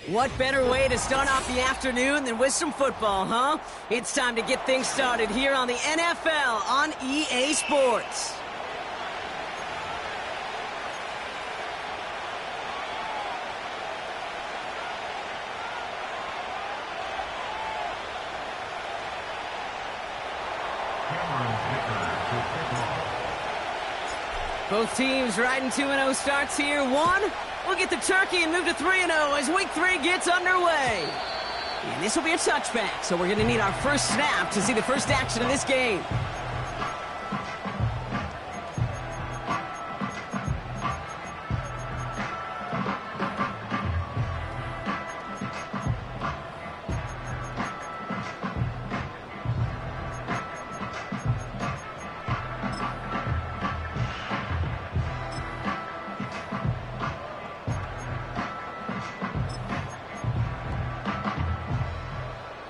What better way to start off the afternoon than with some football, huh? It's time to get things started here on the NFL on EA Sports. Both teams riding 2-0 starts here. One, we'll get the turkey and move to 3-0 as week 3 gets underway. And this will be a touchback, so we're going to need our first snap to see the first action of this game.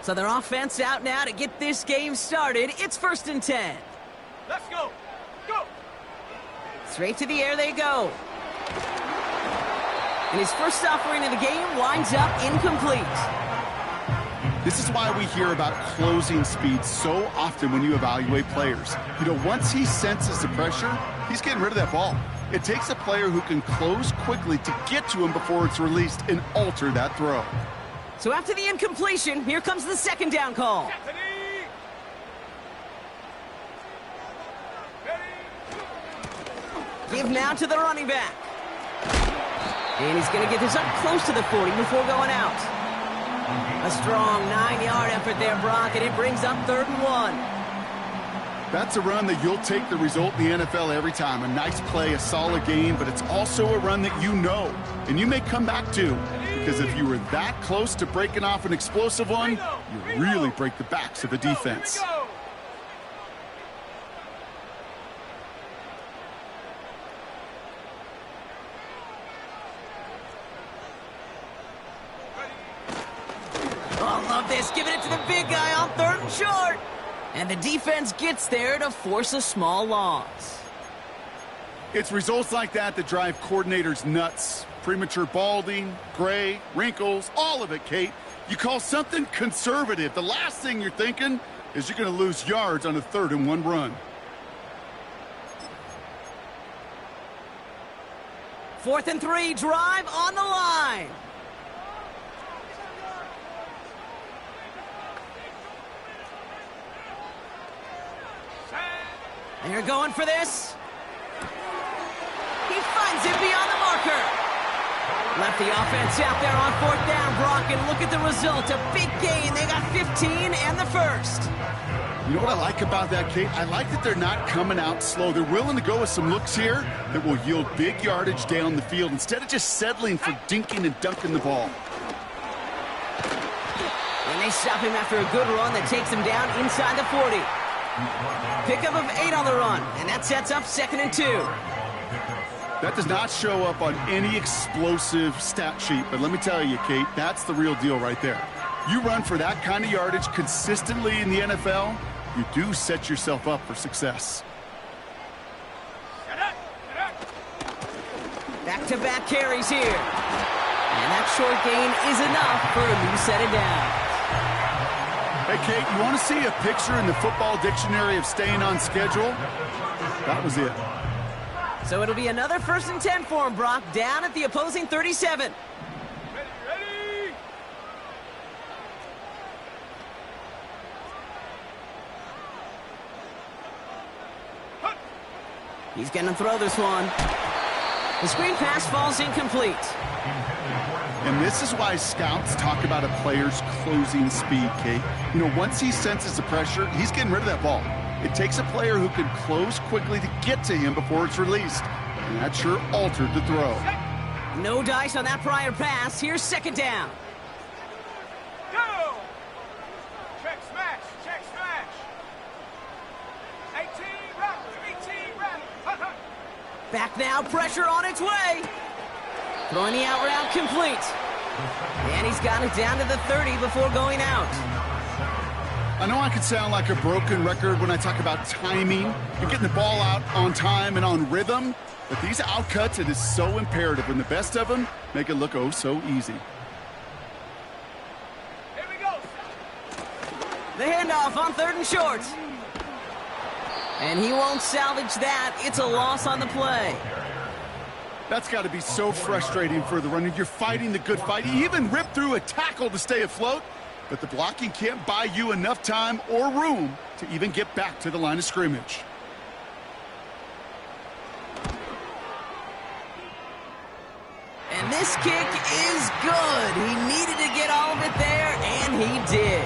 So their offense out now to get this game started. It's 1st and 10. Let's go. Go. Straight to the air they go. And his first offering of the game winds up incomplete. This is why we hear about closing speed so often when you evaluate players. You know, once he senses the pressure, he's getting rid of that ball. It takes a player who can close quickly to get to him before it's released and alter that throw. So after the incompletion, here comes the second down call. Give now to the running back. And he's going to get this up close to the 40 before going out. A strong 9-yard effort there, Brock, and it brings up 3rd and 1. That's a run that you'll take the result in the NFL every time. A nice play, a solid game, but it's also a run that you know, and you may come back to. Because if you were that close to breaking off an explosive one, you really break the backs of the defense. Oh, love this. Giving it to the big guy on 3rd and short. And the defense gets there to force a small loss. It's results like that that drive coordinators nuts. Premature balding, gray, wrinkles, all of it, Kate. You call something conservative. The last thing you're thinking is you're going to lose yards on a 3rd and 1 run. 4th and 3, drive on the line. And you're going for this. He finds it beyond the marker. Left the offense out there on 4th down, Brock, and look at the result. A big gain. They got 15 and the first. You know what I like about that, Kate? I like that they're not coming out slow. They're willing to go with some looks here that will yield big yardage down the field instead of just settling for dinking and dunking the ball. And they stop him after a good run that takes him down inside the 40. Pickup of 8 on the run, and that sets up 2nd and 2. That does not show up on any explosive stat sheet, but let me tell you, Kate, that's the real deal right there. You run for that kind of yardage consistently in the NFL, you do set yourself up for success. Back-to-back carries here. And that short gain is enough for a new set of downs. Hey, Kate, you want to see a picture in the football dictionary of staying on schedule? That was it. So it'll be another 1st and 10 for him, Brock, down at the opposing 37. Ready. He's going to throw this one. The screen pass falls incomplete. And this is why scouts talk about a player's closing speed, Kate. You know, once he senses the pressure, he's getting rid of that ball. It takes a player who can close quickly to get to him before it's released. And that sure altered the throw. No dice on that prior pass. Here's 2nd down. Go. Check smash. Check smash. 18 rattle. 18 rattle. Back now, pressure on its way. Throwing the out route complete. And he's got it down to the 30 before going out. I know I could sound like a broken record when I talk about timing and getting the ball out on time and on rhythm, but these outcuts, it is so imperative when the best of them make it look oh so easy. The handoff on 3rd and short. And he won't salvage that. It's a loss on the play. That's got to be so frustrating for the runner. You're fighting the good fight. He even ripped through a tackle to stay afloat, but the blocking can't buy you enough time or room to even get back to the line of scrimmage. And this kick is good. He needed to get all of it there, and he did.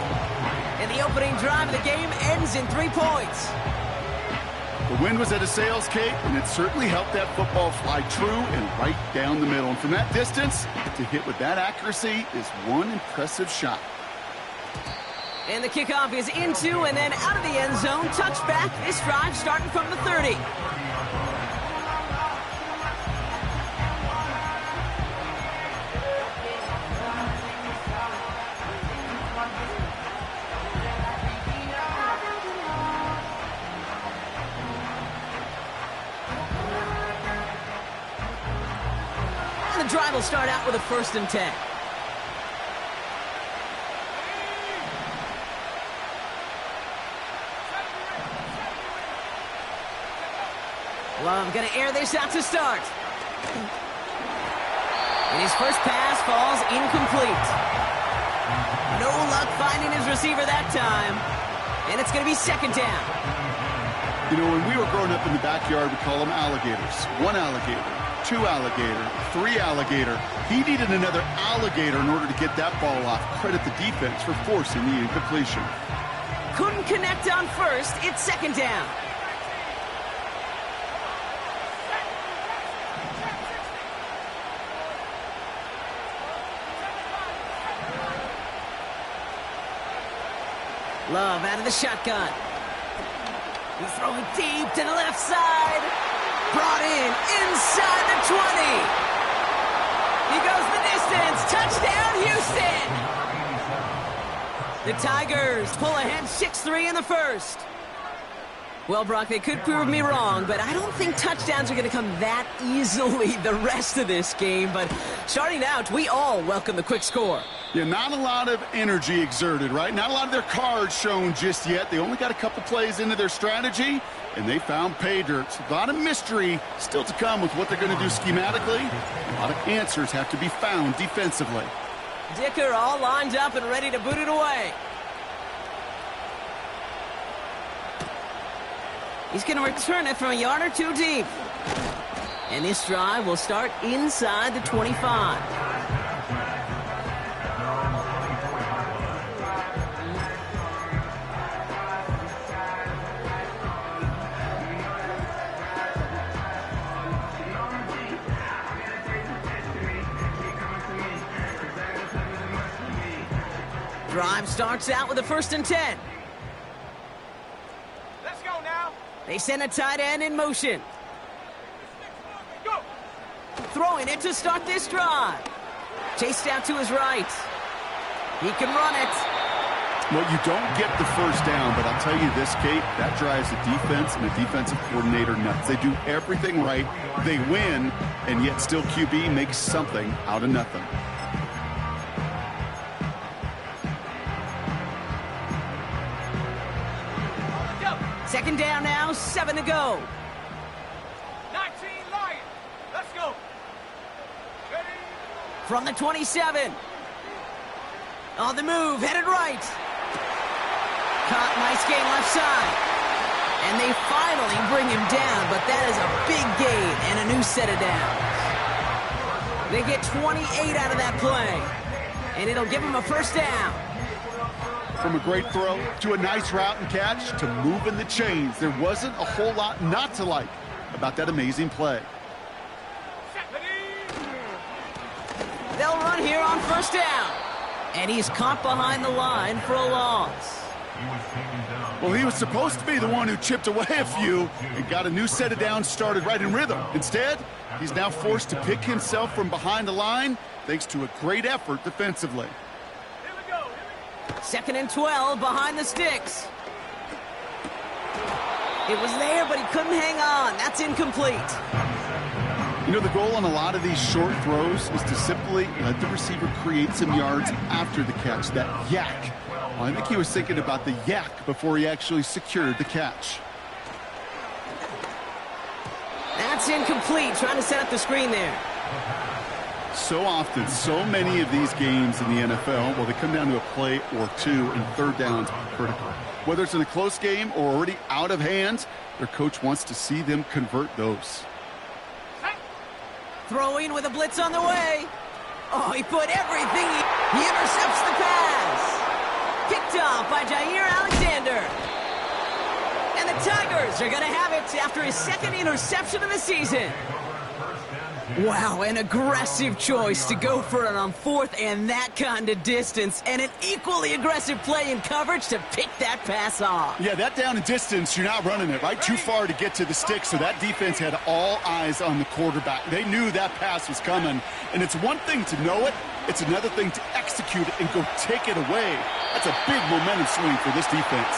And the opening drive of the game ends in 3 points. The wind was at a sails, Kate, and it certainly helped that football fly true and right down the middle. And from that distance, to hit with that accuracy is one impressive shot. And the kickoff is into and then out of the end zone. Touchback. This drive starting from the 30. And the drive will start out with a 1st and 10. Love going to air this out to start. And his first pass falls incomplete. No luck finding his receiver that time. And it's going to be 2nd down. You know, when we were growing up in the backyard, we call them alligators. 1 alligator, 2 alligator, 3 alligator. He needed another alligator in order to get that ball off. Credit the defense for forcing the incompletion. Couldn't connect on 1st. It's 2nd down. Love out of the shotgun. He's throwing deep to the left side. Brought in inside the 20. He goes the distance. Touchdown, Houston. The Tigers pull ahead 6-3 in the 1st. Well, Brock, they could prove me wrong, but I don't think touchdowns are going to come that easily the rest of this game. But starting out, we all welcome the quick score. Yeah, not a lot of energy exerted, right? Not a lot of their cards shown just yet. They only got a couple plays into their strategy, and they found pay dirt. A lot of mystery still to come with what they're going to do schematically. A lot of answers have to be found defensively. Dicker all lined up and ready to boot it away. He's going to return it from a yard or 2 deep. And this drive will start inside the 25. Drive starts out with a 1st and 10. Let's go now. They send a tight end in motion. Go. Throwing it to start this drive. Chased out to his right. He can run it. Well, you don't get the 1st down, but I'll tell you this, Kate, that drives the defense and the defensive coordinator nuts. They do everything right. They win, and yet still QB makes something out of nothing. Go. 2nd down now, 7 to go. 19 Lions. Let's go. Ready. From the 27. On the move, headed right. Caught, nice gain left side. And they finally bring him down, but that is a big gain and a new set of downs. They get 28 out of that play, and it'll give them a 1st down. From a great throw to a nice route and catch to moving the chains, there wasn't a whole lot not to like about that amazing play. They'll run here on 1st down. And he's caught behind the line for a loss. Well, he was supposed to be the one who chipped away a few and got a new set of downs started right in rhythm. Instead, he's now forced to pick himself from behind the line thanks to a great effort defensively. Here we go. 2nd and 12 behind the sticks. It was there, but he couldn't hang on. That's incomplete. You know, the goal on a lot of these short throws is to simply let the receiver create some yards after the catch, that yak. Well, I think he was thinking about the yak before he actually secured the catch. That's incomplete. Trying to set up the screen there. So often, so many of these games in the NFL, well, they come down to a play or two, and third downs are critical. Whether it's in a close game or already out of hand, their coach wants to see them convert those. Throwing with a blitz on the way. Oh, he put everything. He intercepts the pass. Picked off by Jair Alexander. And the Tigers are going to have it after his second interception of the season. Wow, an aggressive choice to go for it on fourth and that kind of distance, and an equally aggressive play in coverage to pick that pass off. Yeah, that down and distance, you're not running it right too far to get to the stick, so that defense had all eyes on the quarterback. They knew that pass was coming, and it's one thing to know it, it's another thing to execute it and go take it away. That's a big momentum swing for this defense.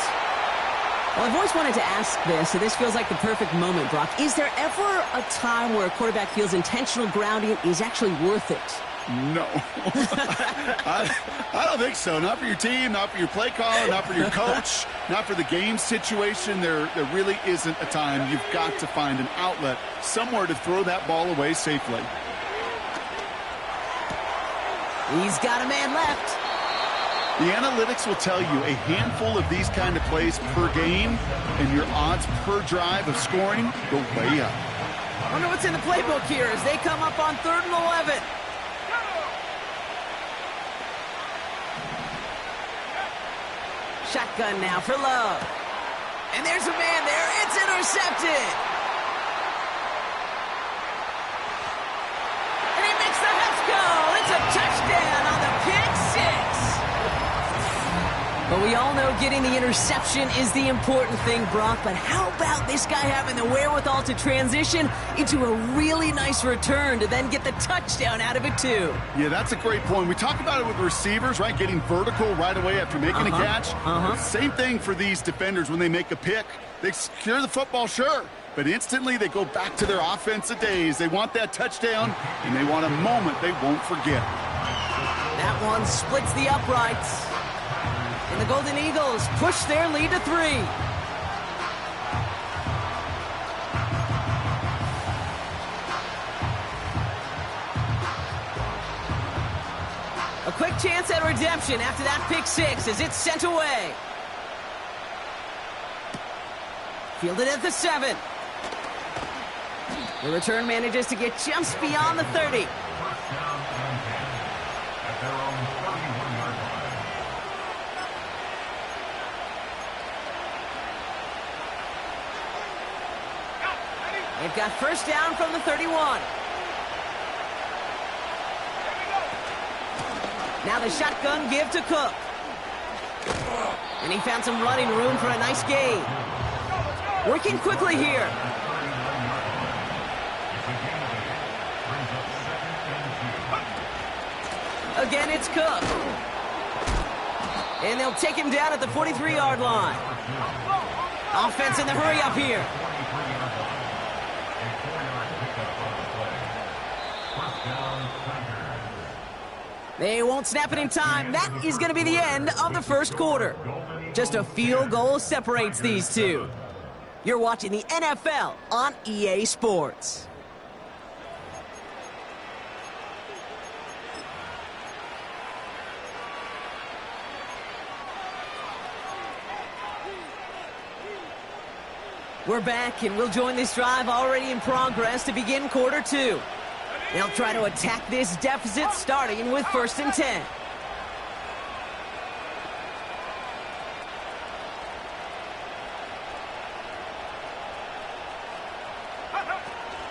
Well, I've always wanted to ask this, so this feels like the perfect moment, Brock. Is there ever a time where a quarterback feels intentional grounding is actually worth it? No. I don't think so. Not for your team, not for your play caller, not for your coach, not for the game situation. There really isn't a time. You've got to find an outlet, somewhere to throw that ball away safely. He's got a man left. The analytics will tell you a handful of these kind of plays per game, and your odds per drive of scoring go way up. I wonder what's in the playbook here as they come up on 3rd and 11. Shotgun now for Love. And there's a man there. It's intercepted. And he makes the Huffs go. It's a touchdown on the pick six. But we all know getting the interception is the important thing, Brock. But how about this guy having the wherewithal to transition into a really nice return to then get the touchdown out of it, too? Yeah, that's a great point. We talk about it with receivers, right? Getting vertical right away after making a catch. Same thing for these defenders when they make a pick. They secure the football, sure. But instantly they go back to their offensive days. They want that touchdown, and they want a moment they won't forget. That one splits the uprights. And the Golden Eagles push their lead to 3. A quick chance at redemption after that pick six as it's sent away. Fielded at the 7. The return manages to get just beyond the 30. They've got first down from the 31. Now the shotgun give to Cook. And he found some running room for a nice gain. Working quickly here. Again, it's Cook. And they'll take him down at the 43-yard line. Offense in the hurry up here. They won't snap it in time. That is going to be the end of the first quarter. Just a field goal separates these two. You're watching the NFL on EA Sports. We're back, and we'll join this drive already in progress to begin quarter 2. They'll try to attack this deficit starting with 1st and 10.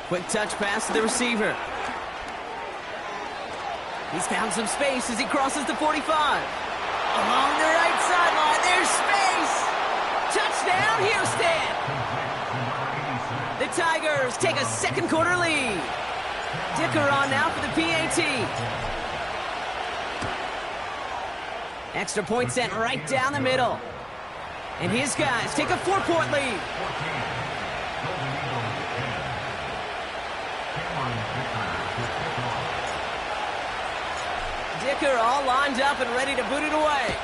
Quick touch pass to the receiver. He's found some space as he crosses the 45. Along the right sideline, there's space. Touchdown, Houston. The Tigers take a second quarter lead. Dicker on now for the PAT. Extra point sent right down the middle. And his guys take a 4-point lead. Dicker all lined up and ready to boot it away.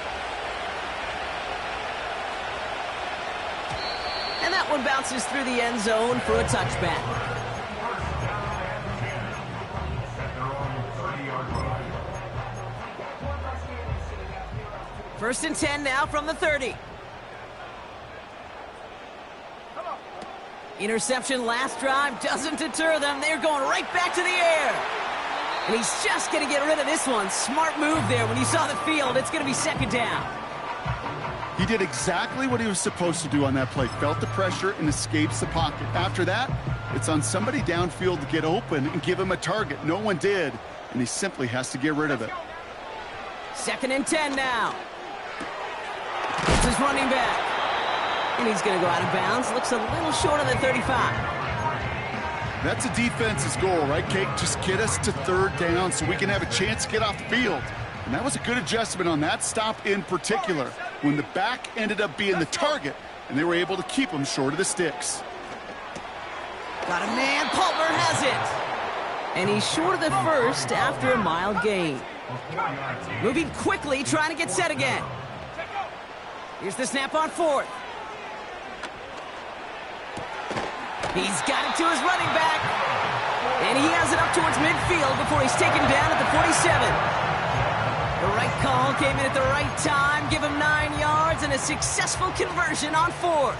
And that one bounces through the end zone for a touchback. First and 10 now from the 30. Interception last drive doesn't deter them. They're going right back to the air. And he's just going to get rid of this one. Smart move there when he saw the field. It's going to be second down. He did exactly what he was supposed to do on that play. Felt the pressure and escapes the pocket. After that, it's on somebody downfield to get open and give him a target. No one did, and he simply has to get rid of it. Second and 10 now. It's his running back. And he's going to go out of bounds. Looks a little short of the 35. That's a defense's goal, right, Kate? Just get us to third down so we can have a chance to get off the field. And that was a good adjustment on that stop in particular, when the back ended up being the target, and they were able to keep him short of the sticks. Got a man. Palmer has it. And he's short of the first after a mile gain. Moving quickly, trying to get set again. Here's the snap on fourth. He's got it to his running back. And he has it up towards midfield before he's taken down at the 47. The right call came in at the right time. Give him 9 yards and a successful conversion on fourth.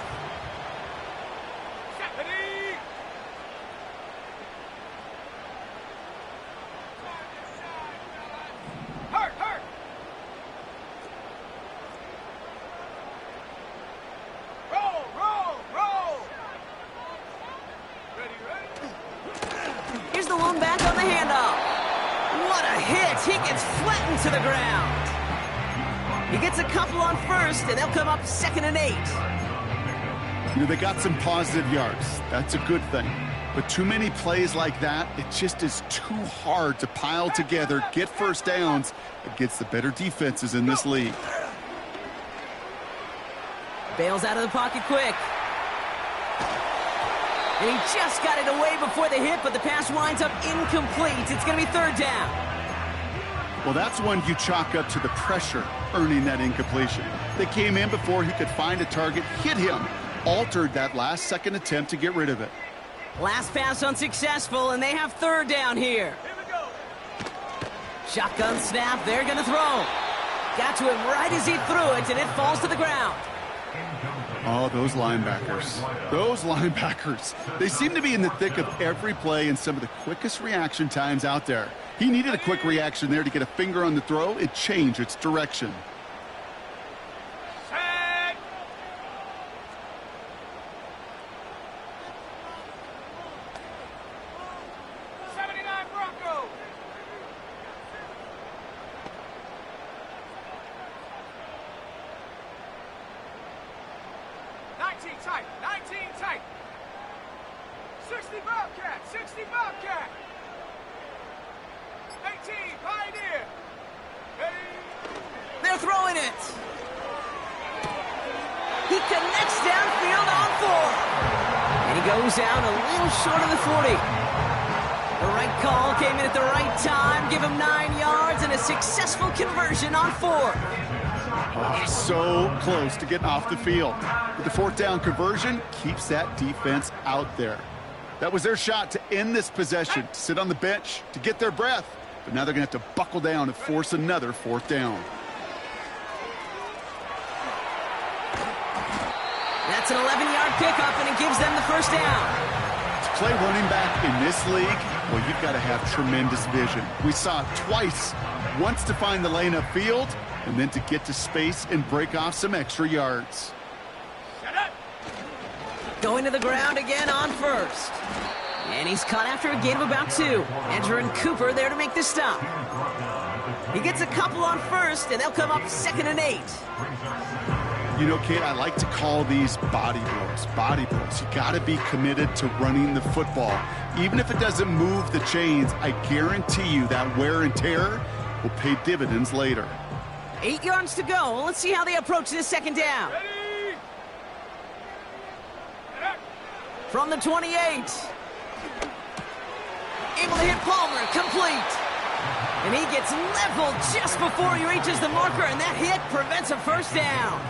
To the ground. He gets a couple on first, and they'll come up second and 8. You know, they got some positive yards. That's a good thing. But too many plays like that, it just is too hard to pile together, get first downs against the better defenses in this league. Bails out of the pocket quick. And he just got it away before the hit, but the pass winds up incomplete. It's going to be third down. Well, that's one you chalk up to the pressure earning that incompletion. They came in before he could find a target, hit him, altered that last-second attempt to get rid of it. Last pass unsuccessful, and they have third down here. Shotgun snap, they're going to throw. Got to him right as he threw it, and it falls to the ground. Oh, those linebackers. Those linebackers. They seem to be in the thick of every play and some of the quickest reaction times out there. He needed a quick reaction there to get a finger on the throw and change its direction. Set. '79 Broncos. Tight, 19 tight. 60 Bobcat, 60 Bobcat. 18 Pioneer. Hey. They're throwing it. He connects downfield on 4. And he goes out a little short of the 40. The right call came in at the right time. Give him 9 yards and a successful conversion on 4. Oh, so close to getting off the field. But the fourth down conversion keeps that defense out there. That was their shot to end this possession, to sit on the bench, to get their breath. But now they're going to have to buckle down and force another fourth down. That's an 11-yard pickup, and it gives them the first down. To play running back in this league, well, you've got to have tremendous vision. We saw it twice. Once to find the lane upfield, and then to get to space and break off some extra yards. Going to the ground again on first. And he's caught after a gain of about 2. Andrew and Cooper there to make the stop. He gets a couple on first, and they'll come up second and 8. You know, Kate, I like to call these body blows. Body blows. You got to be committed to running the football. Even if it doesn't move the chains, I guarantee you that wear and tear will pay dividends later. 8 yards to go. Let's see how they approach this second down. From the 28. Able to hit Palmer. Complete. And he gets leveled just before he reaches the marker, and that hit prevents a first down.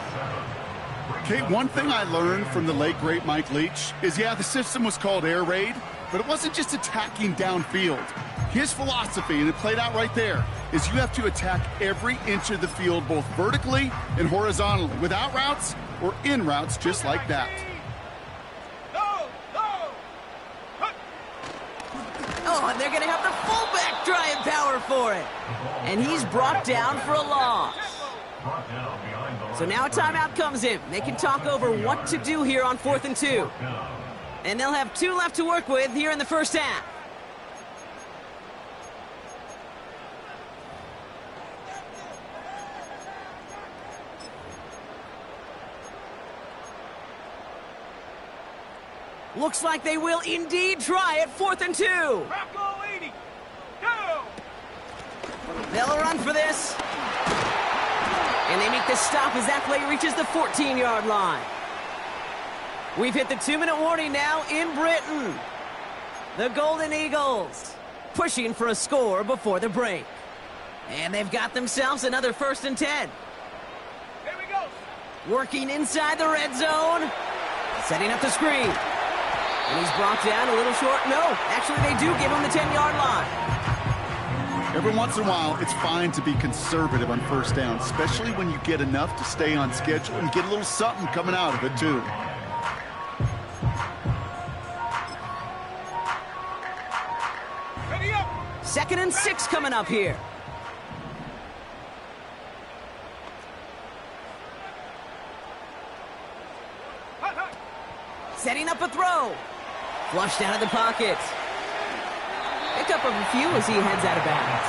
Okay, one thing I learned from the late, great Mike Leach is, yeah, the system was called air raid, but it wasn't just attacking downfield. His philosophy, and it played out right there, is you have to attack every inch of the field, both vertically and horizontally, without routes or in routes just like that. Oh, and they're going to have the fullback trying power for it. And he's brought down for a loss. So now a timeout comes in. They can talk over what to do here on 4th and 2. And they'll have 2 left to work with here in the first half. Looks like they will indeed try it. 4th and 2. Bronco 80. Go! They'll run for this. And they make the stop as that play reaches the 14-yard line. We've hit the 2-minute warning now in Britain. The Golden Eagles pushing for a score before the break. And they've got themselves another 1st and 10. Here we go. Working inside the red zone. Setting up the screen. And he's brought down a little short. No, actually they do give him the 10-yard line. Every once in a while, it's fine to be conservative on 1st down, especially when you get enough to stay on schedule and get a little something coming out of it, too. Ready up. 2nd and 6 coming up here. Hut, hut. Setting up a throw. Flushed out of the pocket. Picked up a few as he heads out of bounds.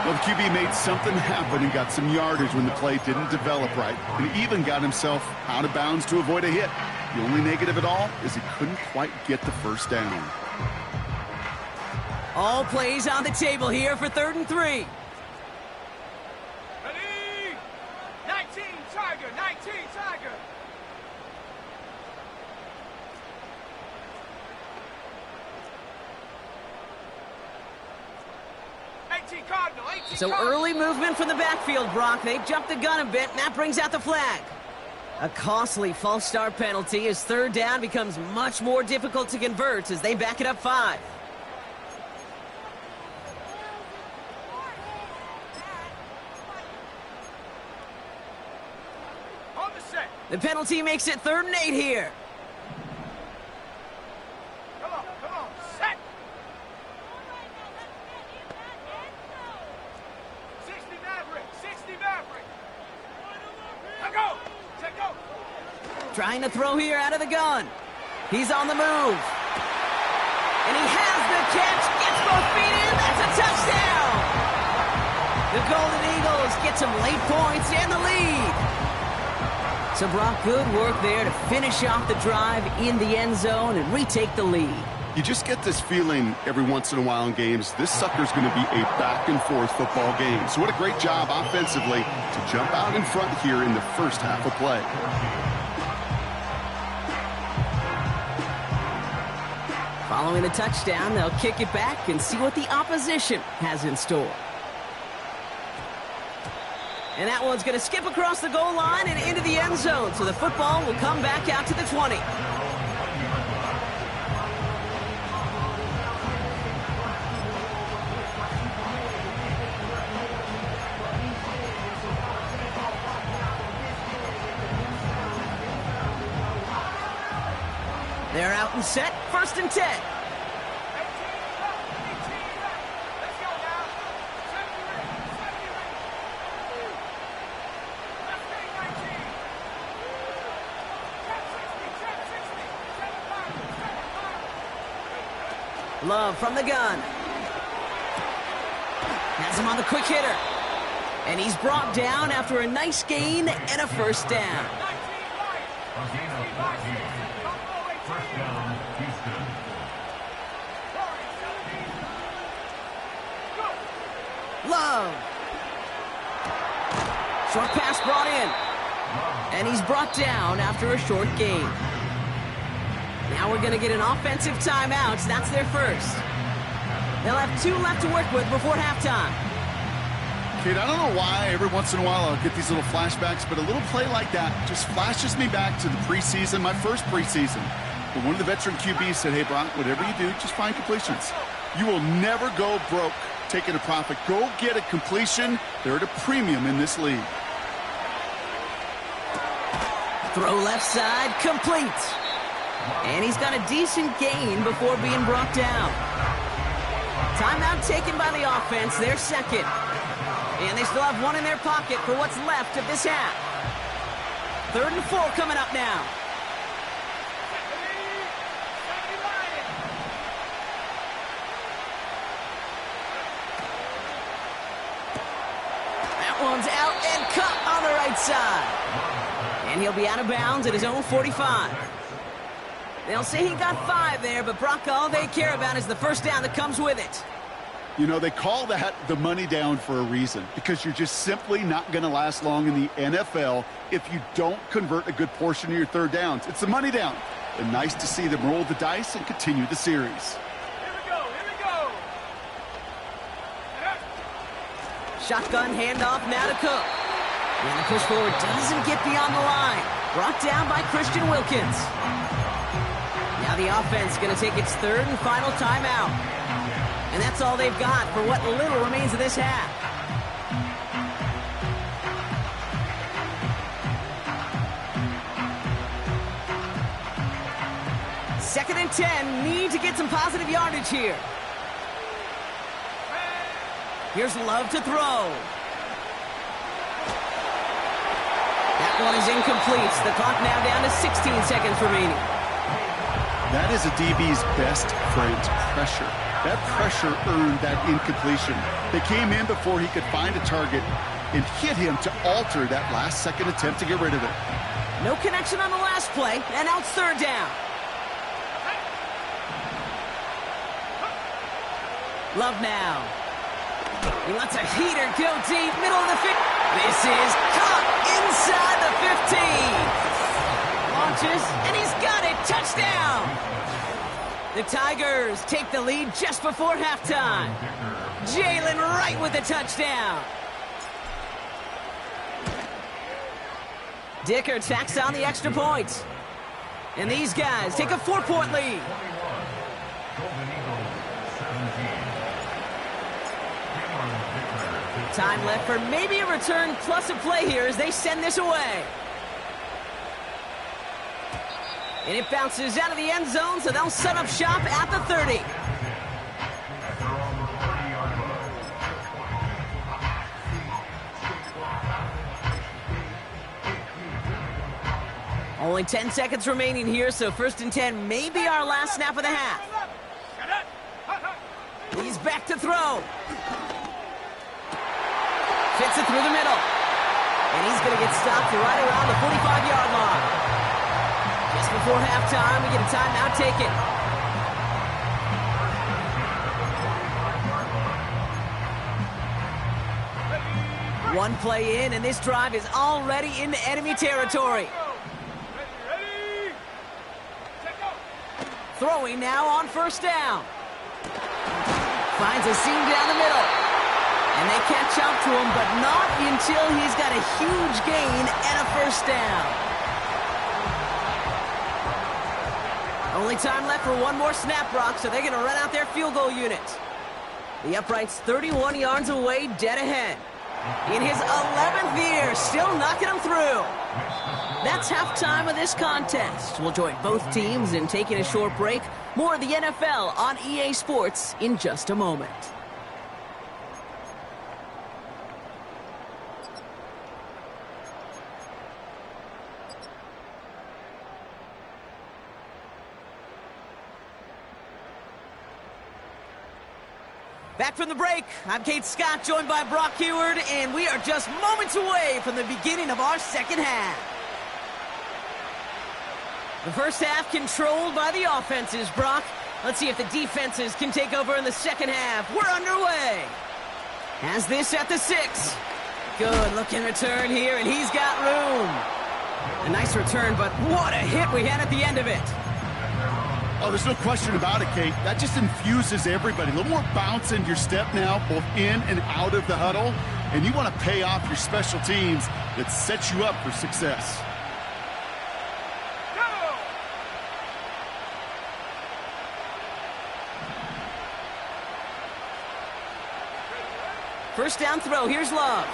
Well, the QB made something happen and got some yardage when the play didn't develop right. And he even got himself out of bounds to avoid a hit. The only negative at all is he couldn't quite get the 1st down. All plays on the table here for 3rd and 3. Ready? 19 Tiger. 19 Tiger. Cardinal, so Cardinal. Early movement from the backfield, Brock. They jumped the gun a bit, and that brings out the flag. A costly false start penalty as 3rd down becomes much more difficult to convert as they back it up 5. On the set. The penalty makes it 3rd and 8 here. Come on, set. 60 Maverick, 60 Maverick. Let go, let go. Trying to throw here out of the gun. He's on the move. And he has the catch, gets both feet in, that's a touchdown! The Golden Eagles get some late points and the lead. So Brock, good work there to finish off the drive in the end zone and retake the lead. You just get this feeling every once in a while in games, this sucker's going to be a back-and-forth football game. So what a great job offensively to jump out in front here in the first half of play. Following the touchdown, they'll kick it back and see what the opposition has in store. And that one's going to skip across the goal line and into the end zone, so the football will come back out to the 20. They're out and set, 1st and 10. 18 left. Let's go now. 70 Let's go, 19. Check 60, check 60. Love from the gun. Has him on the quick hitter. And he's brought down after a nice gain and a 1st down. 19 right. 65. First down, Houston. Love. Short pass brought in. And he's brought down after a short gain. Now we're going to get an offensive timeout. That's their first. They'll have 2 left to work with before halftime. Kate, I don't know why every once in a while I'll get these little flashbacks, but a little play like that just flashes me back to the preseason, my first preseason. But one of the veteran QBs said, hey, Brock, whatever you do, just find completions. You will never go broke taking a profit. Go get a completion. They're at a premium in this league. Throw left side, complete. And he's got a decent gain before being brought down. Timeout taken by the offense, their second. And they still have one in their pocket for what's left of this half. 3rd and 4 coming up now. That one's out and cut on the right side. And he'll be out of bounds at his own 45. They'll say he got 5 there, but Brock, all they care about is the first down that comes with it. You know, they call that the money down for a reason, because you're just simply not going to last long in the NFL if you don't convert a good portion of your third downs. It's the money down. And nice to see them roll the dice and continue the series. Here we go, here we go. Shotgun handoff now to Cook. And the push forward doesn't get beyond the line. Brought down by Christian Wilkins. Now the offense going to take its 3rd and final timeout. And that's all they've got for what little remains of this half. Second and 10, need to get some positive yardage here. Here's Love to throw. That one is incomplete. The clock now down to 16 seconds remaining. That is a DB's best friend, pressure. That pressure earned that incompletion. They came in before he could find a target and hit him to alter that last-second attempt to get rid of it. No connection on the last play, and now it's 3rd down. Love now. He lets a heater go deep, middle of the field. This is caught inside the 15. Launches, and he's got it. Touchdown. The Tigers take the lead just before halftime. Jalen Wright with the touchdown. Dicker tacks on the extra point. And these guys take a 4-point lead. Time left for maybe a return plus a play here as they send this away. And it bounces out of the end zone, so they'll set up shop at the 30. Only 10 seconds remaining here, so 1st and 10 may be our last snap of the half. He's back to throw. Fits it through the middle. And he's going to get stopped right around the 45-yard line. Just before halftime, we get a timeout taken. One play in, and this drive is already into enemy territory. Ready? Throwing now on 1st down. Finds a seam down the middle. And they catch up to him, but not until he's got a huge gain and a 1st down. Only time left for one more snap, Brock, so they're going to run out their field goal unit. The upright's 31 yards away, dead ahead. In his 11th year, still knocking them through. That's halftime of this contest. We'll join both teams in taking a short break. More of the NFL on EA Sports in just a moment. Back from the break, I'm Kate Scott, joined by Brock Huard, and we are just moments away from the beginning of our second half. The first half controlled by the offenses, Brock. Let's see if the defenses can take over in the second half. We're underway. Has this at the 6. Good looking return here, and he's got room. A nice return, but what a hit we had at the end of it. Oh, there's no question about it, Kate. That just infuses everybody. A little more bounce in your step now, both in and out of the huddle. and you want to pay off your special teams that sets you up for success. First down throw, here's Love.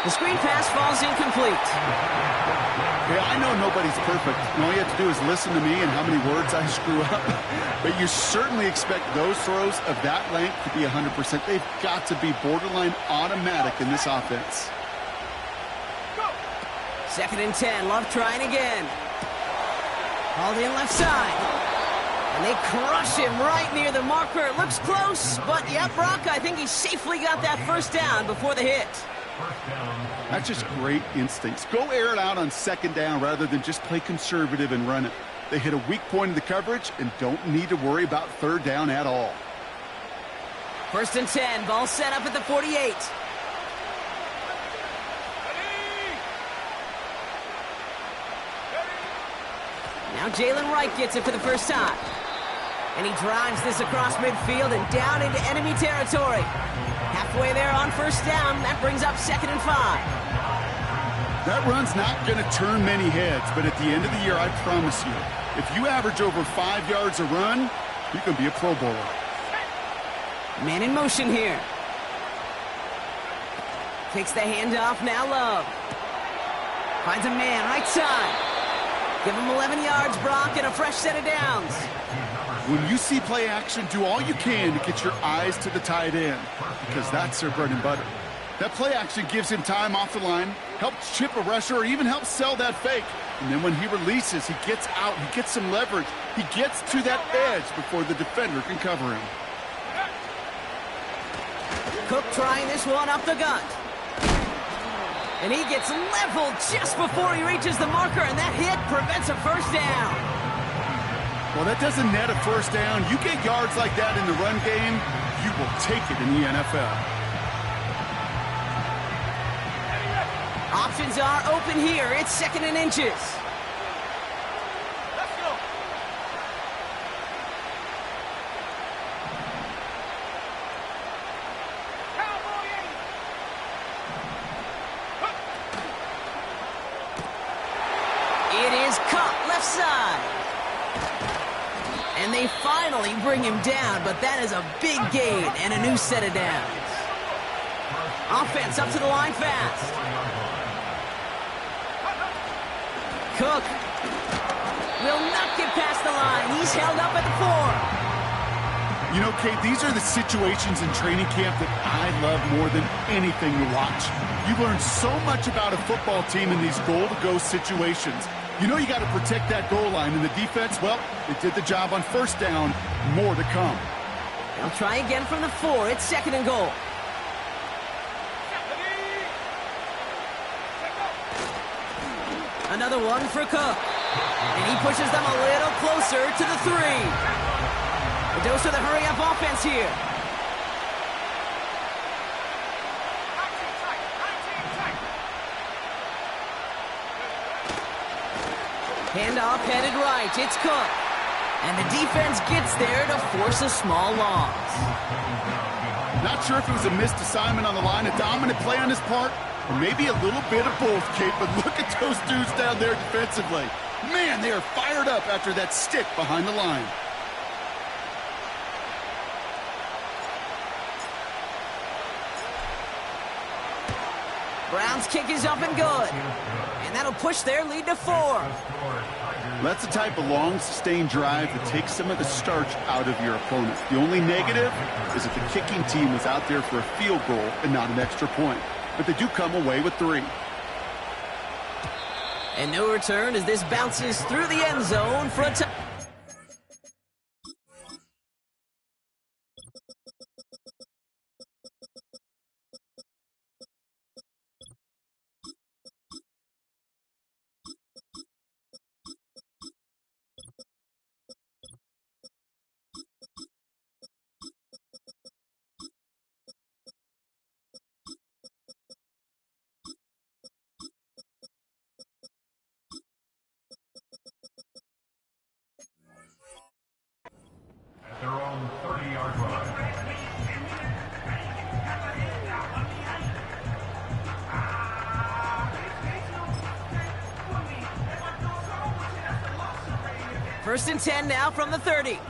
The screen pass falls incomplete. Yeah, I know nobody's perfect. And all you have to do is listen to me and how many words I screw up. But you certainly expect those throws of that length to be 100%. They've got to be borderline automatic in this offense. Second and 10, Love trying again. Hauled in left side. And they crush him right near the marker. It looks close, but yeah, Brock, I think he safely got that first down before the hit. That's just great instincts. Go air it out on second down rather than just play conservative and run it. They hit a weak point in the coverage and don't need to worry about third down at all. First and 10, ball set up at the 48. Now Jalen Wright gets it for the first time. And he drives this across midfield and down into enemy territory. Halfway there on first down, that brings up 2nd and 5. That run's not going to turn many heads, but at the end of the year, I promise you, if you average over 5 yards a run, you can be a Pro Bowler. Man in motion here. Takes the handoff, now Love. Finds a man, right side. Give him 11 yards, Brock, and a fresh set of downs. When you see play action, do all you can to get your eyes to the tight end, because that's their bread and butter. That play action gives him time off the line, helps chip a rusher, or even helps sell that fake. And then when he releases, he gets out, he gets some leverage. He gets to that edge before the defender can cover him. Cook trying this one up the gut. And he gets leveled just before he reaches the marker, and that hit prevents a first down. Well, that doesn't net a first down. You get yards like that in the run game, you will take it in the NFL. Options are open here. It's 2nd and inches. Let's go. Cowboy 80. It is caught left side. And they finally bring him down, but that is a big gain and a new set of downs. Offense up to the line fast. Cook will not get past the line. He's held up at the 4. You know, Kate, these are the situations in training camp that I love more than anything to watch. You learn so much about a football team in these goal-to-go situations. You know you got to protect that goal line, and the defense, well, they did the job on first down. More to come. They'll try again from the 4. It's 2nd and goal. Another one for Cook. And he pushes them a little closer to the 3. A dose of the hurry-up offense here. Handoff headed right. It's Cook. And the defense gets there to force a small loss. Not sure if it was a missed assignment on the line, a dominant play on his part, or maybe a little bit of both, Kate, but look at those dudes down there defensively. Man, they are fired up after that stick behind the line. Browns kick is up and good. And that'll push their lead to 4. That's the type of long, sustained drive that takes some of the starch out of your opponent. The only negative is that the kicking team was out there for a field goal and not an extra point. But they do come away with 3. And no return as this bounces through the end zone for a touchdown. First and 10 now from the 30. Here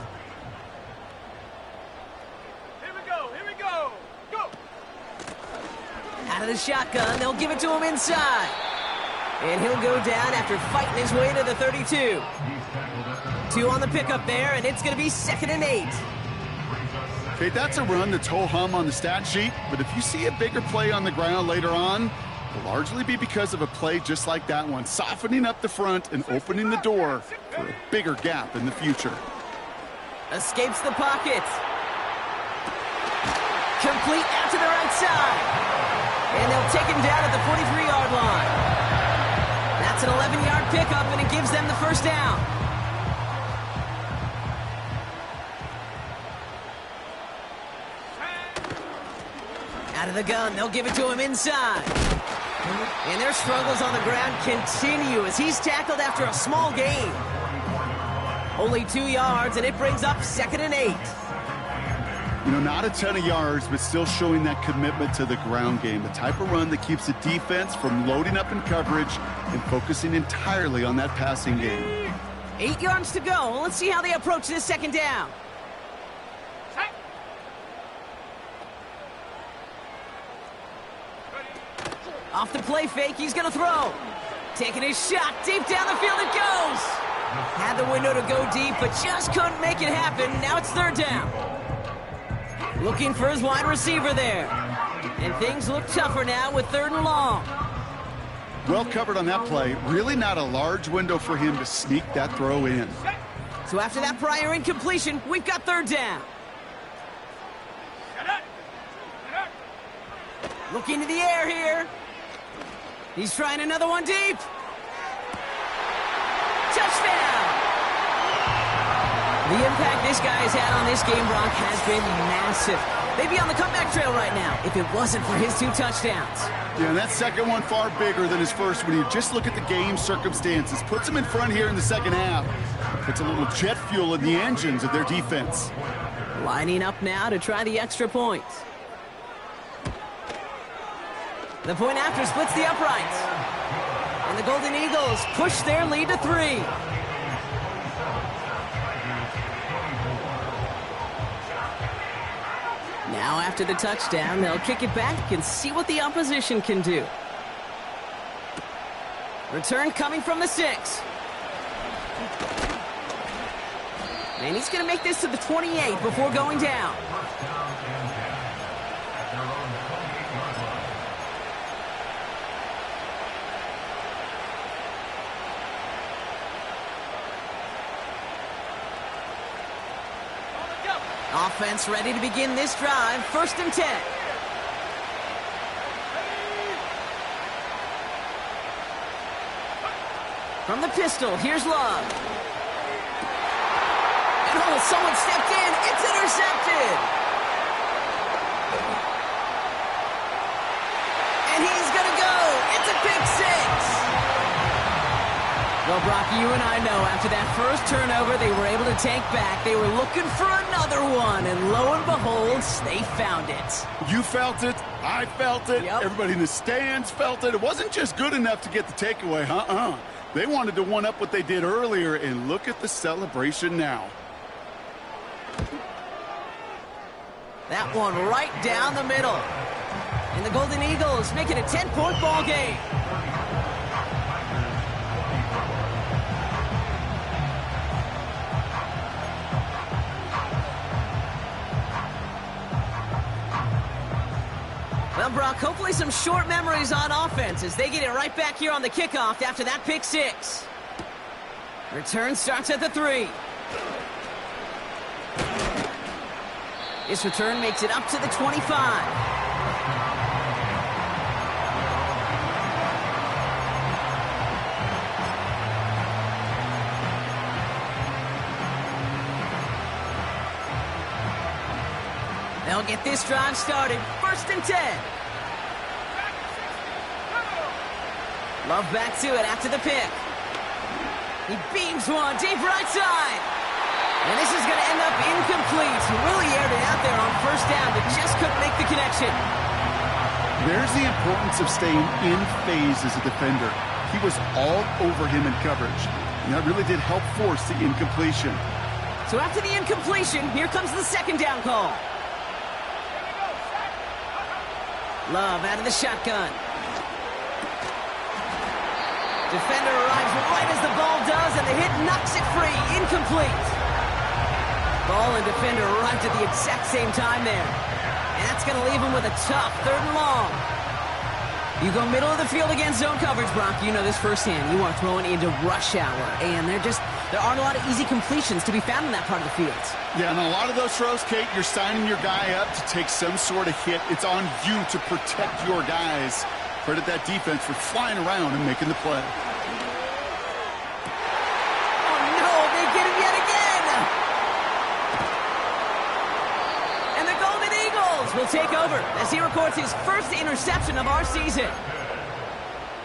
we go, here we go. Go! Out of the shotgun, they'll give it to him inside. And he'll go down after fighting his way to the 32. 2 on the pickup there, and it's going to be 2nd and 8. Okay, that's a run that's ho-hum on the stat sheet, but if you see a bigger play on the ground later on, it'll largely be because of a play just like that one, softening up the front and opening the door for a bigger gap in the future. Escapes the pocket. Complete out to the right side. And they'll take him down at the 43-yard line. That's an 11-yard pickup, and it gives them the first down. Out of the gun, they'll give it to him inside. And their struggles on the ground continue as he's tackled after a small gain. Only 2 yards, and it brings up 2nd and 8. You know, not a ton of yards, but still showing that commitment to the ground game. The type of run that keeps the defense from loading up in coverage and focusing entirely on that passing game. 8 yards to go. Let's see how they approach this 2nd down. Off the play fake, he's going to throw. Taking his shot, deep down the field it goes. Had the window to go deep, but just couldn't make it happen. Now it's 3rd down. Looking for his wide receiver there. And things look tougher now with 3rd and long. Well covered on that play. Really not a large window for him to sneak that throw in. So after that prior incompletion, we've got 3rd down. Looking to the air here. He's trying another one deep. Touchdown! The impact this guy has had on this game, Brock, has been massive. They'd be on the comeback trail right now if it wasn't for his 2 touchdowns. Yeah, and that second one far bigger than his first when you just look at the game circumstances. Puts him in front here in the second half. Puts a little jet fuel in the engines of their defense. Lining up now to try the extra point. The point after splits the uprights. And the Golden Eagles push their lead to 3. Now after the touchdown, they'll kick it back and see what the opposition can do. Return coming from the 6. And he's going to make this to the 28 before going down. Offense ready to begin this drive. 1st and 10. From the pistol, here's Love. And oh, someone stepped in. It's intercepted. And he's going to go. It's a pick 6. Well, Brock, you and I know after that first turnover, they were able to take back. They were looking for another one, and lo and behold, they found it. You felt it. I felt it. Yep. Everybody in the stands felt it. It wasn't just good enough to get the takeaway. They wanted to one-up what they did earlier, and look at the celebration now. That one right down the middle. And the Golden Eagles make it a 10-point ball game. Well, Brock, hopefully some short memories on offense as they get it right back here on the kickoff after that pick 6. Return starts at the 3. This return makes it up to the 25. They'll get this drive started. 1st and 10. Love back to it after the pick. He beams one deep right side. And this is going to end up incomplete. Really aired it out there on 1st down, but just couldn't make the connection. There's the importance of staying in phase as a defender. He was all over him in coverage, and that really did help force the incompletion. So after the incompletion, here comes the second down call. Love out of the shotgun. Defender arrives right as the ball does, and the hit knocks it free. Incomplete. Ball and defender arrived at the exact same time there. And that's going to leave him with a tough 3rd and long. You go middle of the field against zone coverage, Brock. You know this firsthand. You are throwing into rush hour, and there aren't a lot of easy completions to be found in that part of the field. Yeah, and a lot of those throws, Kate, you're signing your guy up to take some sort of hit. It's on you to protect your guys. Credit that defense for flying around and making the play. Oh, no, they get him yet again. And the Golden Eagles will take over as he records his first interception of our season.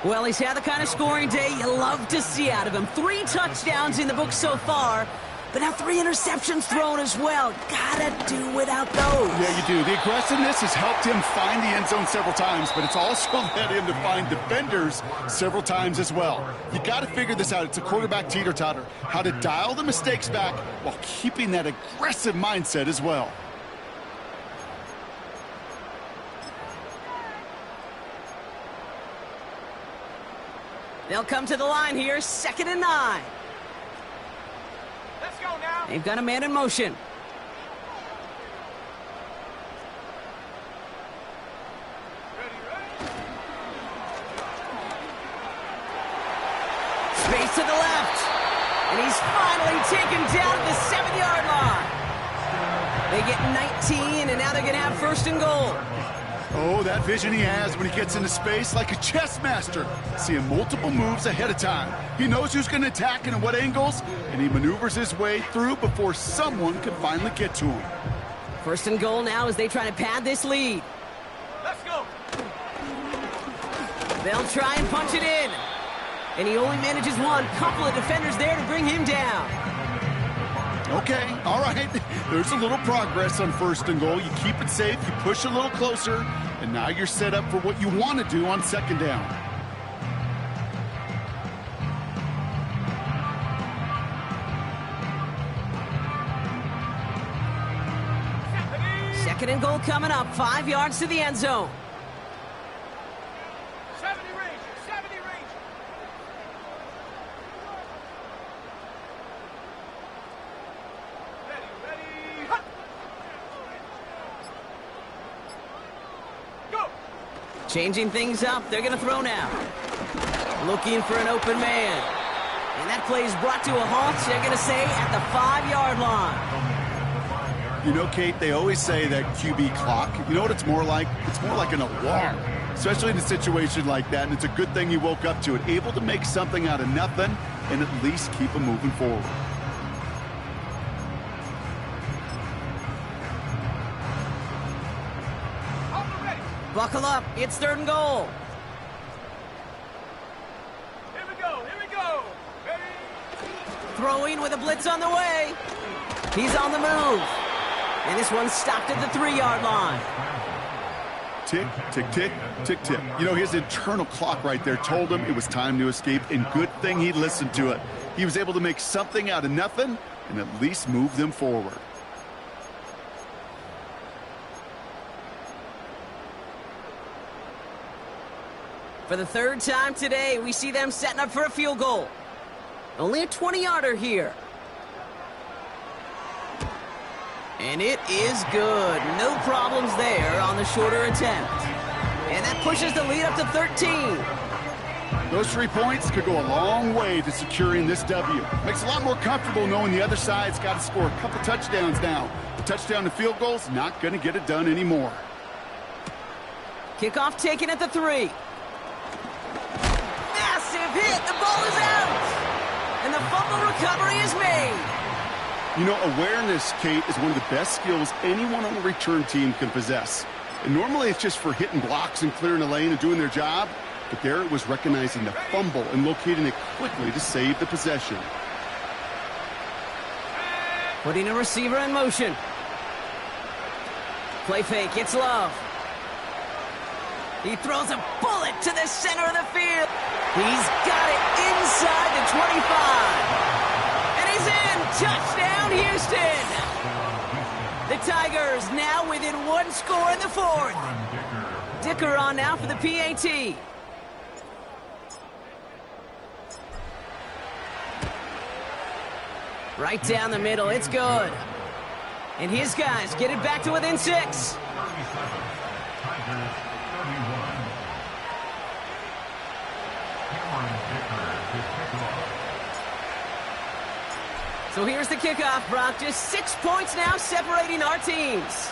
Well, he's had the kind of scoring day you love to see out of him. 3 touchdowns in the book so far, but now 3 interceptions thrown as well. Gotta do without those. Yeah, you do. The aggressiveness has helped him find the end zone several times, but it's also led him to find defenders several times as well. You got to figure this out. It's a quarterback teeter-totter. How to dial the mistakes back while keeping that aggressive mindset as well. They'll come to the line here, 2nd and 9. Let's go now. They've got a man in motion. Ready. Space to the left. And he's finally taken down at the 7-yard line. They get 19, and now they're going to have 1st and goal. Oh, that vision he has when he gets into space, like a chess master, seeing multiple moves ahead of time. He knows who's going to attack and at what angles, and he maneuvers his way through before someone can finally get to him. 1st and goal now as they try to pad this lead. Let's go. They'll try and punch it in. And he only manages one. Couple of defenders there to bring him down. Okay, all right. There's a little progress on 1st and goal. You keep it safe, you push a little closer, and now you're set up for what you want to do on 2nd down. Second and goal coming up. 5 yards to the end zone. 70 range. Ready. Hut. Go. Changing things up. They're going to throw now. Looking for an open man. And that play is brought to a halt, they're going to say, at the 5-yard line. You know, Kate, they always say that QB clock, you know what it's more like? It's more like an alarm, especially in a situation like that, and it's a good thing you woke up to it, able to make something out of nothing and at least keep them moving forward. Buckle up, it's 3rd and goal. Here we go. Ready. Throwing with a blitz on the way. He's on the move. And this one's stopped at the 3-yard line. Tick, tick, tick, tick, tick. You know, his internal clock right there told him it was time to escape, and good thing he listened to it. He was able to make something out of nothing and at least move them forward. For the 3rd time today, we see them setting up for a field goal. Only a 20-yarder here. And it is good. No problems there on the shorter attempt. And that pushes the lead up to 13. Those 3 points could go a long way to securing this W. Makes it a lot more comfortable knowing the other side's got to score a couple touchdowns now. A touchdown to field goal's not going to get it done anymore. Kickoff taken at the 3. Massive hit. The ball is out. And the fumble recovery is made. You know, awareness, Kate, is one of the best skills anyone on the return team can possess. And normally it's just for hitting blocks and clearing a lane and doing their job. But there it was recognizing the fumble and locating it quickly to save the possession. Putting a receiver in motion. Play fake, it's Love. He throws a bullet to the center of the field. He's got it inside the 25. And he's in. Touchdown, Houston. The Tigers now within one score in the fourth. Dicker on now for the PAT. Right down the middle. It's good. And his guys get it back to within 6. 37. Tigers 31. Cameron Dicker to kick off. So here's the kickoff, Brock. Just 6 points now separating our teams.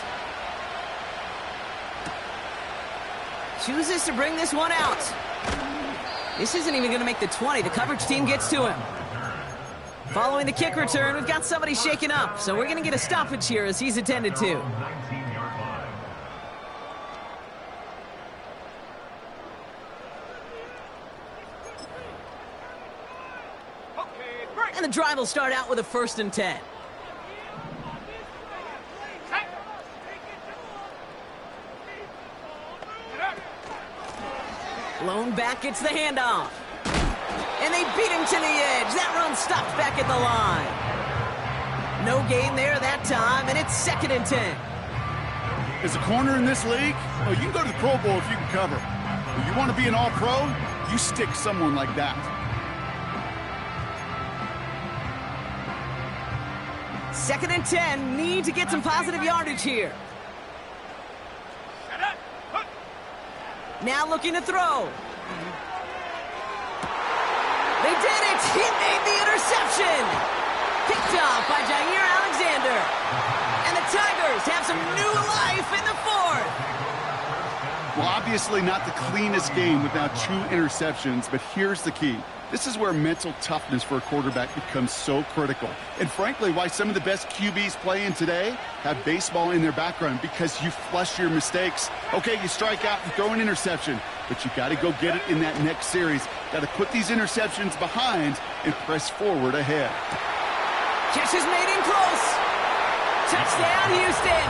Chooses to bring this one out. This isn't even going to make the 20. The coverage team gets to him. Following the kick return, we've got somebody shaken up. So we're going to get a stoppage here as he's attended to. 19-yard line. Okay, break. And the drive will start out with a 1st and 10. Set. Get up. Lone back gets the handoff. And they beat him to the edge. That run stopped back at the line. No gain there that time, and it's 2nd and 10. As a corner in this league, well, you can go to the Pro Bowl if you can cover. If you want to be an all-pro, you stick someone like that. 2nd and 10, need to get some positive yardage here. Set up. Hook. Now looking to throw. They did it! He made the interception! Picked off by Jair Alexander. And the Tigers have some new life in the 4th. Well, obviously not the cleanest game without 2 interceptions, but here's the key. This is where mental toughness for a quarterback becomes so critical. And frankly, why some of the best QBs playing today have baseball in their background, because you flush your mistakes. Okay, you strike out and throw an interception, but you got to go get it in that next series. Got to put these interceptions behind and press forward ahead. Catch is made in close. Touchdown, Houston.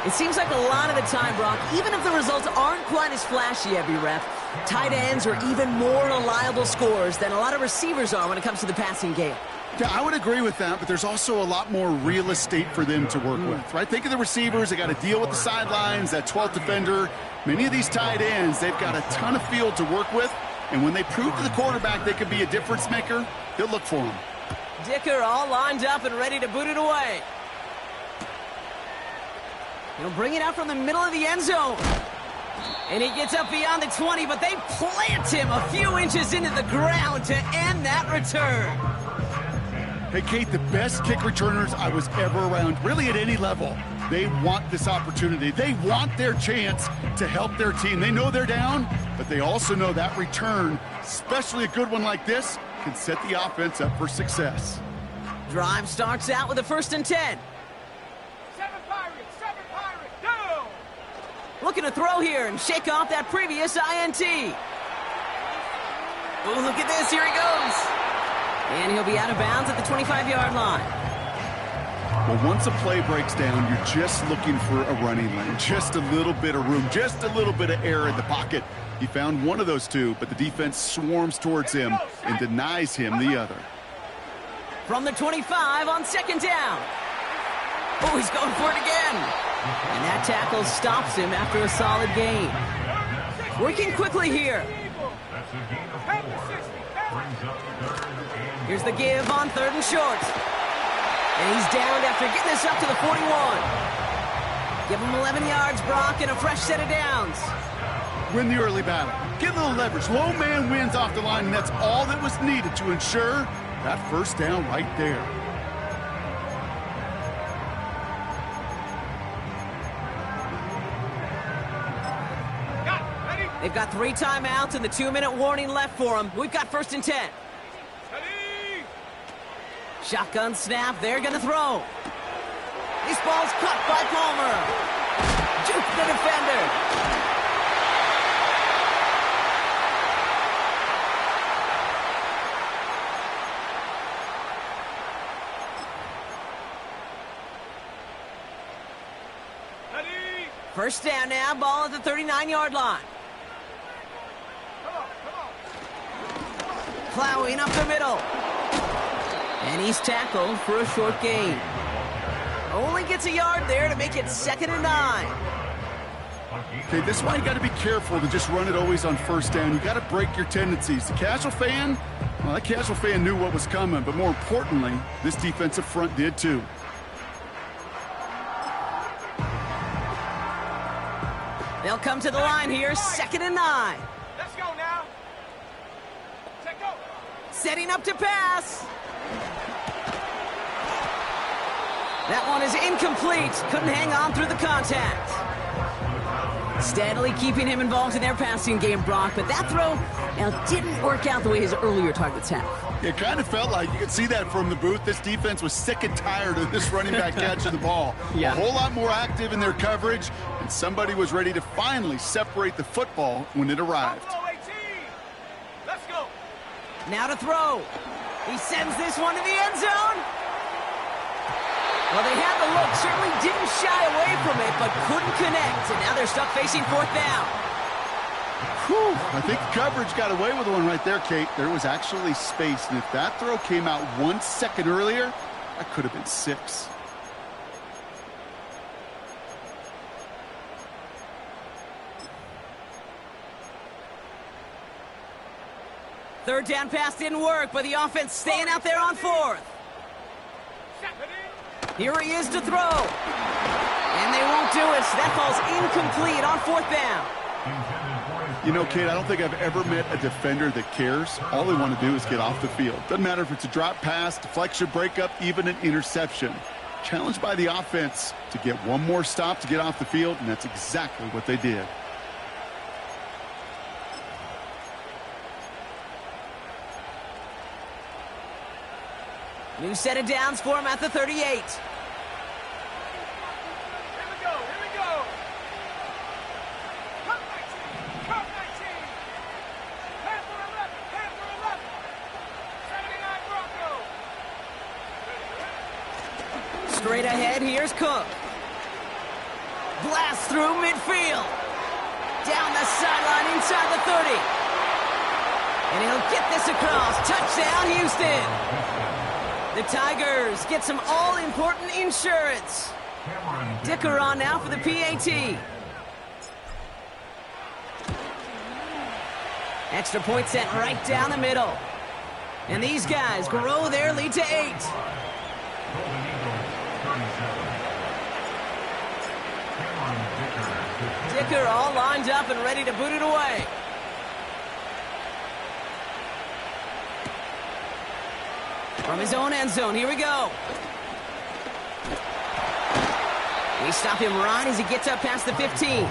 It seems like a lot of the time, Brock, even if the results aren't quite as flashy, ref, tight ends are even more reliable scorers than a lot of receivers are when it comes to the passing game. Yeah, I would agree with that, but there's also a lot more real estate for them to work with, right? Think of the receivers. They got to deal with the sidelines, that 12th defender. Many of these tight ends, they've got a ton of field to work with, and when they prove to the quarterback they could be a difference maker, he'll look for them. Dicker all lined up and ready to boot it away. He'll bring it out from the middle of the end zone. And he gets up beyond the 20, but they plant him a few inches into the ground to end that return. Hey, Kate, the best kick returners I was ever around, really at any level, they want this opportunity. They want their chance to help their team. They know they're down, but they also know that return, especially a good one like this, can set the offense up for success. Drive starts out with a 1st and 10. 7 Pirates, down. Looking to throw here and shake off that previous INT. Oh, look at this. Here he goes. And he'll be out of bounds at the 25-yard line. Well, once a play breaks down, you're just looking for a running lane, just a little bit of room, just a little bit of air in the pocket. He found one of those 2, but the defense swarms towards him and denies him the other. From the 25 on 2nd down. Oh, he's going for it again. And that tackle stops him after a solid gain. Working quickly here. That's a gain of 4. Brings up 3rd and Here's the give on 3rd and short. And he's downed after getting this up to the 41. Give him 11 yards, Brock, and a fresh set of downs. Win the early battle. Get a little leverage. Low man wins off the line, and that's all that was needed to ensure that 1st down right there. Got it. Ready. They've got 3 timeouts and the 2-minute warning left for them. We've got 1st and 10. Ready. Shotgun snap. They're going to throw. This ball's cut by Palmer. Juke the defender. Ready. 1st down now. Ball at the 39-yard line. Come on, come Plowing up the middle. And he's tackled for a short gain. Only gets a yard there to make it 2nd and 9. Okay, this is why you got to be careful to just run it always on first down. You got to break your tendencies. The casual fan, well, that casual fan knew what was coming, but more importantly, this defensive front did too. They'll come to the line here, 2nd and 9. Let's go now. Take go. Setting up to pass. That one is incomplete. Couldn't hang on through the contact. Steadily keeping him involved in their passing game, Brock, but that throw didn't work out the way his earlier targets have. It kind of felt like you could see that from the booth. This defense was sick and tired of this running back catching the ball. Yeah. A whole lot more active in their coverage, and somebody was ready to finally separate the football when it arrived. Buffalo 18. Let's go. Now to throw. He sends this one to the end zone. Well, they had the look, certainly didn't shy away from it, but couldn't connect, and now they're stuck facing 4th down. Whew, I think the coverage got away with one right there, Kate. There was actually space, and if that throw came out 1 second earlier, that could have been 6. Third down pass didn't work, but the offense staying out there on 4th. Here he is to throw. And they won't do it, so that ball's incomplete on 4th down. You know, Kate, I don't think I've ever met a defender that cares. All they want to do is get off the field. Doesn't matter if it's a drop pass, deflection, breakup, even an interception. Challenged by the offense to get one more stop to get off the field, and that's exactly what they did. New set of downs for him at the 38. Here we go. Here we go. Cup 19. Cup 19. Panther 11. Panther 11. 79 Bronco. Straight ahead, here's Cook. Blast through midfield. Down the sideline inside the 30. And he'll get this across. Touchdown, Houston. The Tigers get some all-important insurance. Dicker on now for the PAT. Extra point sent right down the middle. And these guys grow their lead to 8. Dicker all lined up and ready to boot it away. From his own end zone, here we go. We stop him right as he gets up past the 15.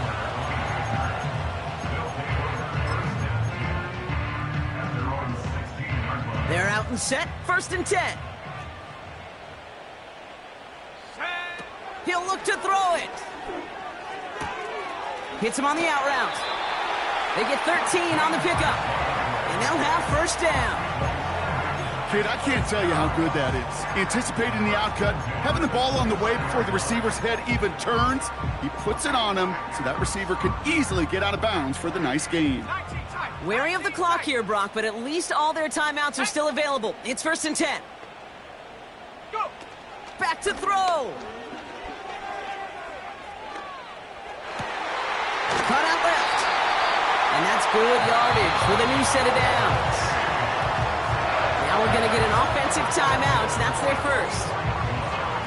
They're out and set, 1st and 10. He'll look to throw it. Hits him on the out route. They get 13 on the pickup. And they'll have 1st down. Kid, I can't tell you how good that is. Anticipating the outcut, having the ball on the way before the receiver's head even turns. He puts it on him so that receiver can easily get out of bounds for the nice gain. Wary of the clock here, Brock, but at least all their timeouts are still available. It's 1st and 10. Go. Back to throw. Cut out left. And that's good yardage with a new set of downs. Now we're going to get an offensive timeout. That's their first.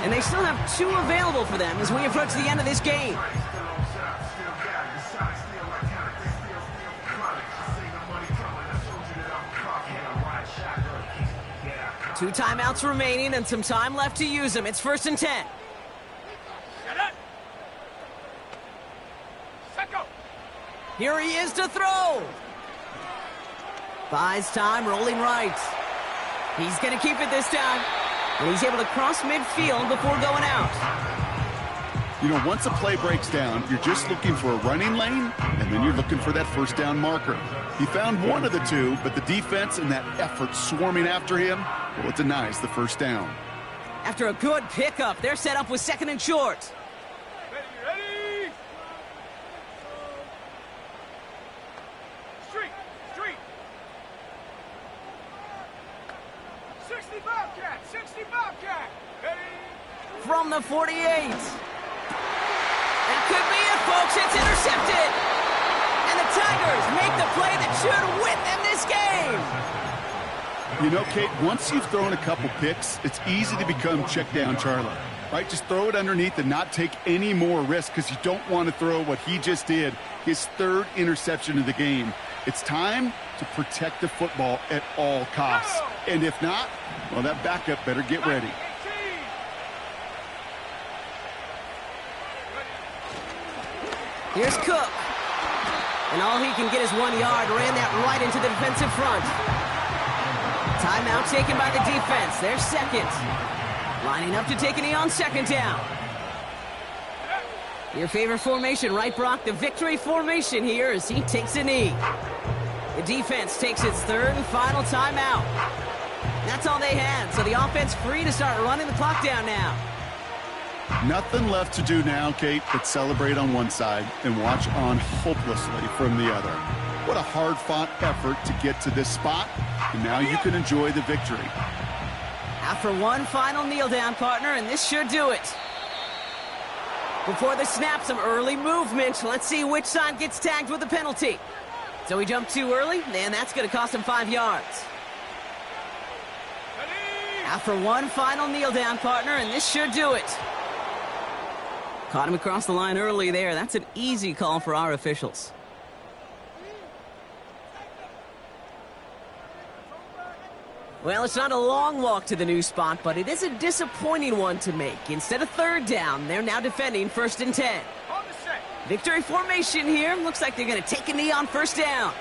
And they still have 2 available for them as we approach the end of this game. Two timeouts remaining and some time left to use them. It's 1st and 10. Here he is to throw. Buys time, rolling right. He's going to keep it this time. And he's able to cross midfield before going out. You know, once a play breaks down, you're just looking for a running lane, and then you're looking for that 1st down marker. He found one of the two, but the defense and that effort swarming after him, well, it denies the 1st down. After a good pickup, they're set up with 2nd and short. Ready. Street. from the 48. That could be it, folks. It's intercepted. And the Tigers make the play that should win them this game. You know, Kate, once you've thrown a couple picks, it's easy to become check down Charlie, right? Just throw it underneath and not take any more risk because you don't want to throw what he just did, his third interception of the game. It's time to protect the football at all costs. And if not, well, that backup better get ready. Here's Cook. And all he can get is 1 yard. Ran that right into the defensive front. Timeout taken by the defense. They're second. Lining up to take a knee on second down. Your favorite formation, right, Brock? The victory formation here as he takes a knee. The defense takes its third and final timeout. That's all they had, so the offense free to start running the clock down now. Nothing left to do now, Kate, but celebrate on one side and watch on hopelessly from the other. What a hard-fought effort to get to this spot, and now you can enjoy the victory. After one final kneel-down, partner, and this should do it. Before the snap, some early movement. Let's see which side gets tagged with a penalty. So he jumped too early, and that's going to cost him 5 yards. After one final kneel-down, partner, and this should do it. Caught him across the line early there. That's an easy call for our officials. Well, it's not a long walk to the new spot, but it is a disappointing one to make. Instead of third down, they're now defending 1st and 10. Victory formation here. Looks like they're going to take a knee on first down.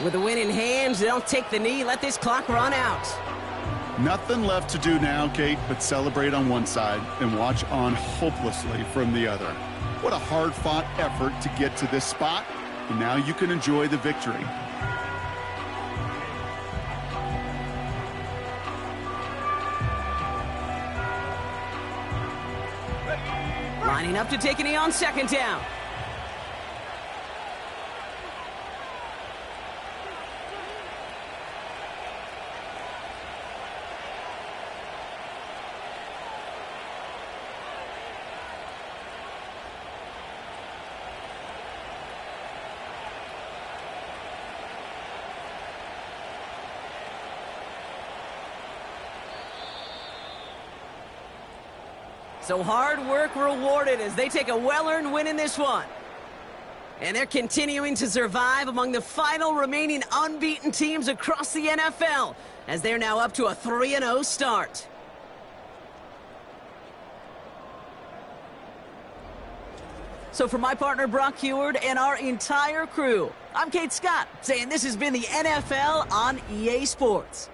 With the win in hands, they'll take the knee, let this clock run out. Nothing left to do now, Kate, but celebrate on one side and watch on hopelessly from the other. What a hard-fought effort to get to this spot, and now you can enjoy the victory. Lining up to take a knee on second down. So hard work rewarded as they take a well-earned win in this one. And they're continuing to survive among the final remaining unbeaten teams across the NFL as they're now up to a 3-0 start. So for my partner Brock Huard and our entire crew, I'm Kate Scott saying this has been the NFL on EA Sports.